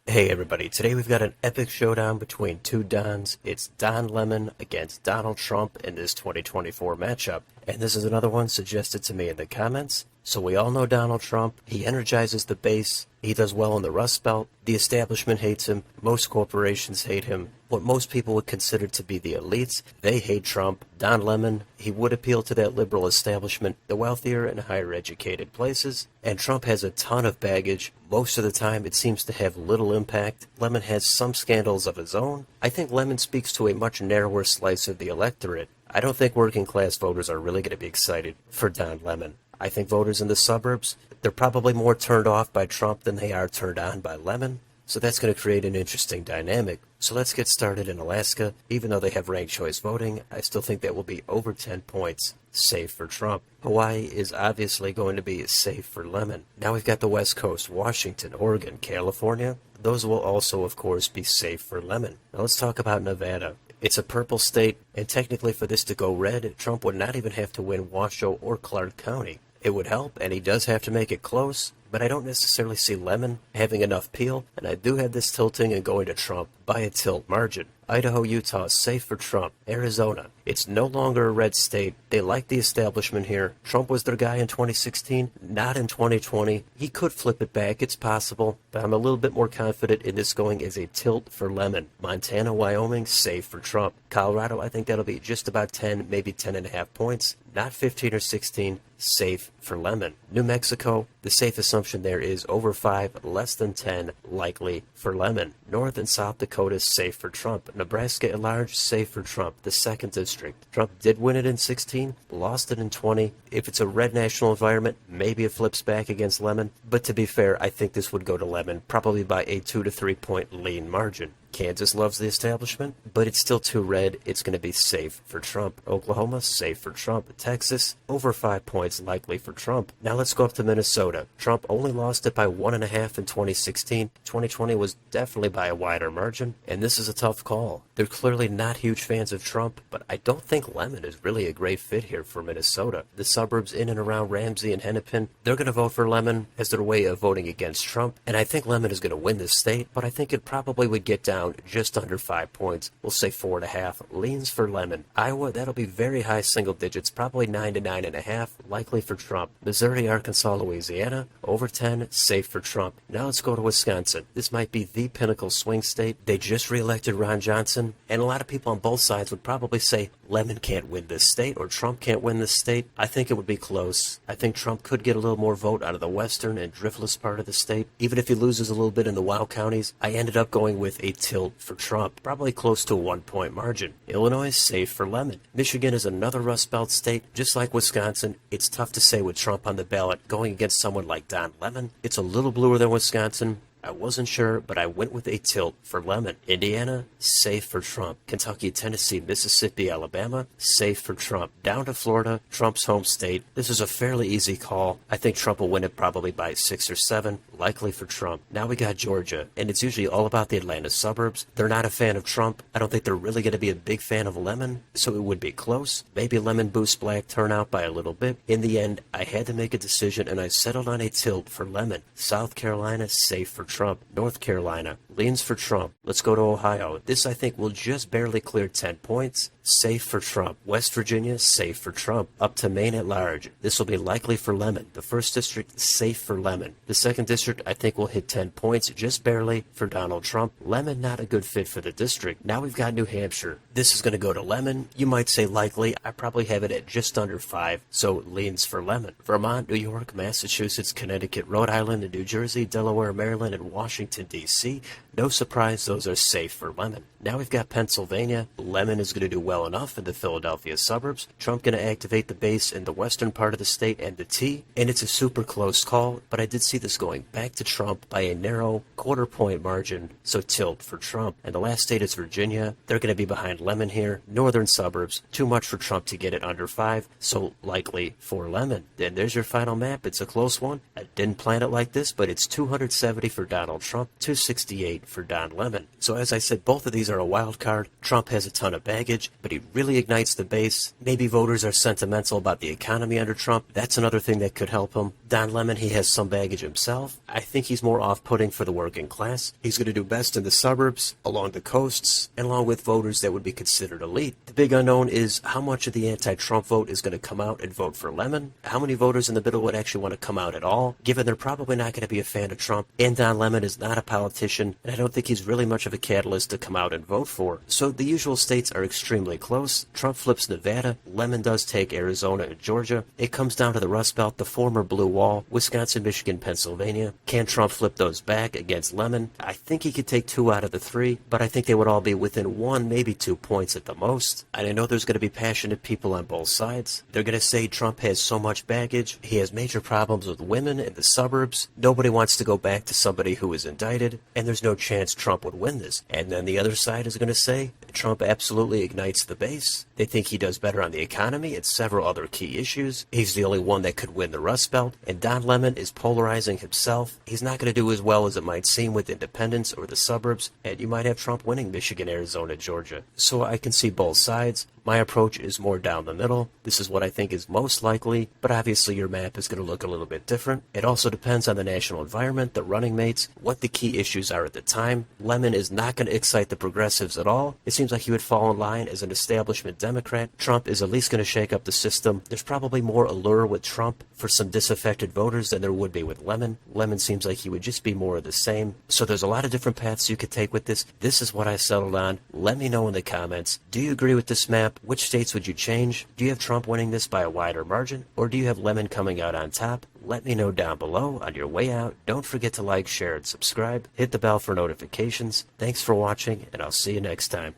Hey everybody, today we've got an epic showdown between two Dons. It's Don Lemon against Donald Trump in this 2024 matchup. And this is another one suggested to me in the comments. So we all know Donald Trump. He energizes the base. He does well in the Rust Belt. The establishment hates him. Most corporations hate him. What most people would consider to be the elites, they hate Trump. Don Lemon, he would appeal to that liberal establishment, the wealthier and higher educated places. And Trump has a ton of baggage. Most of the time, it seems to have little impact. Lemon has some scandals of his own. I think Lemon speaks to a much narrower slice of the electorate. I don't think working class voters are really going to be excited for Don Lemon. I think voters in the suburbs, they're probably more turned off by Trump than they are turned on by Lemon. So that's going to create an interesting dynamic. So let's get started in Alaska. Even though they have ranked choice voting, I still think that will be over 10 points safe for Trump. Hawaii is obviously going to be safe for Lemon. Now we've got the West Coast, Washington, Oregon, California. Those will also, of course, be safe for Lemon. Now let's talk about Nevada. It's a purple state, and technically for this to go red, Trump would not even have to win Washoe or Clark County. It would help, and he does have to make it close, but I don't necessarily see Lemon having enough peel, and I do have this tilting and going to Trump by a tilt margin. Idaho, Utah, safe for Trump. Arizona, it's no longer a red state. They like the establishment here. Trump was their guy in 2016, not in 2020. He could flip it back, it's possible, but I'm a little bit more confident in this going as a tilt for Lemon. Montana, Wyoming, safe for Trump. Colorado, I think that'll be just about 10, maybe 10.5 points. Not 15 or 16, safe for Lemon. New Mexico, the safe assumption there is over 5, less than 10, likely for Lemon. North and South Dakota, safe for Trump. Nebraska at large, safe for Trump. The 2nd District. Trump did win it in 16, lost it in 20. If it's a red national environment, maybe it flips back against Lemon. But to be fair, I think this would go to Lemon, probably by a 2 to 3 point lean margin. Kansas loves the establishment, but it's still too red. It's going to be safe for Trump. Oklahoma, safe for Trump. Texas, over 5 points likely for Trump. Now let's go up to Minnesota. Trump only lost it by 1.5 in 2016. 2020 was definitely by a wider margin, and this is a tough call. They're clearly not huge fans of Trump, but I don't think Lemon is really a great fit here for Minnesota. The suburbs in and around Ramsey and Hennepin, they're going to vote for Lemon as their way of voting against Trump, and I think Lemon is going to win this state, but I think it probably would get down just under 5 points. We'll say 4.5. Leans for Lemon. Iowa, that'll be very high single digits, probably 9 to 9.5, likely for Trump. Missouri, Arkansas, Louisiana, over 10, safe for Trump. Now let's go to Wisconsin. This might be the pinnacle swing state. They just reelected Ron Johnson, and a lot of people on both sides would probably say Lemon can't win this state or Trump can't win this state. I think it would be close. I think Trump could get a little more vote out of the western and driftless part of the state. Even if he loses a little bit in the wild counties, I ended up going with a tilt for Trump, probably close to a 1 point margin. Illinois, safe for Lemon. Michigan is another Rust Belt state, just like Wisconsin. It's tough to say with Trump on the ballot going against someone like Don Lemon. It's a little bluer than Wisconsin. I wasn't sure, but I went with a tilt for Lemon. Indiana, safe for Trump. Kentucky, Tennessee, Mississippi, Alabama, safe for Trump. Down to Florida, Trump's home state. This is a fairly easy call. I think Trump will win it probably by 6 or 7, likely for Trump. Now we got Georgia, and it's usually all about the Atlanta suburbs. They're not a fan of Trump. I don't think they're really going to be a big fan of Lemon, so it would be close. Maybe Lemon boosts black turnout by a little bit. In the end, I had to make a decision, and I settled on a tilt for Lemon. South Carolina, safe for Trump. North Carolina, leans for Trump. Let's go to Ohio. This, I think, will just barely clear 10 points. Safe for Trump. West Virginia, safe for Trump. Up to Maine at large. This will be likely for Lemon. The 1st District, safe for Lemon. The 2nd District, I think, will hit 10 points, just barely, for Donald Trump. Lemon, not a good fit for the district. Now we've got New Hampshire. This is going to go to Lemon. You might say likely. I probably have it at just under 5, so leans for Lemon. Vermont, New York, Massachusetts, Connecticut, Rhode Island, and New Jersey, Delaware, Maryland, and Washington, D.C. No surprise, those are safe for Lemon. Now we've got Pennsylvania. Lemon is going to do well enough in the Philadelphia suburbs. Trump going to activate the base in the western part of the state and the T. And it's a super close call, but I did see this going back to Trump by a narrow 1/4 point margin, so tilt for Trump. And the last state is Virginia. They're going to be behind Lemon here. Northern suburbs, too much for Trump to get it under 5, so likely for Lemon. Then there's your final map. It's a close one. I didn't plan it like this, but it's 270 for Donald Trump, 268 for Don Lemon. So as I said, both of these are a wild card. Trump has a ton of baggage, but but he really ignites the base. Maybe voters are sentimental about the economy under Trump. That's another thing that could help him. Don Lemon, he has some baggage himself. I think he's more off-putting for the working class. He's going to do best in the suburbs, along the coasts, and along with voters that would be considered elite. The big unknown is how much of the anti-Trump vote is going to come out and vote for Lemon. How many voters in the middle would actually want to come out at all, given they're probably not going to be a fan of Trump. And Don Lemon is not a politician, and I don't think he's really much of a catalyst to come out and vote for. So the usual states are extremely close. Trump flips Nevada. Lemon does take Arizona and Georgia. It comes down to the Rust Belt, the former Blue Wall, Wisconsin, Michigan, Pennsylvania. Can Trump flip those back against Lemon? I think he could take 2 out of the 3, but I think they would all be within 1, maybe 2 points at the most. And I know there's going to be passionate people on both sides. They're going to say Trump has so much baggage. He has major problems with women in the suburbs. Nobody wants to go back to somebody who is indicted, and there's no chance Trump would win this. And then the other side is going to say Trump absolutely ignites the base. They think he does better on the economy and several other key issues. He's the only one that could win the Rust Belt. And Don Lemon is polarizing himself. He's not going to do as well as it might seem with independents or the suburbs. And you might have Trump winning Michigan, Arizona, Georgia. So I can see both sides. My approach is more down the middle. This is what I think is most likely, but obviously your map is going to look a little bit different. It also depends on the national environment, the running mates, what the key issues are at the time. Lemon is not going to excite the progressives at all. It seems like he would fall in line as an establishment Democrat. Trump is at least going to shake up the system. There's probably more allure with Trump for some disaffected voters than there would be with Lemon. Lemon seems like he would just be more of the same. So there's a lot of different paths you could take with this. This is what I settled on. Let me know in the comments. Do you agree with this map? Which states would you change? Do you have Trump winning this by a wider margin? Or do you have Lemon coming out on top? Let me know down below on your way out. Don't forget to like, share, and subscribe. Hit the bell for notifications. Thanks for watching, and I'll see you next time.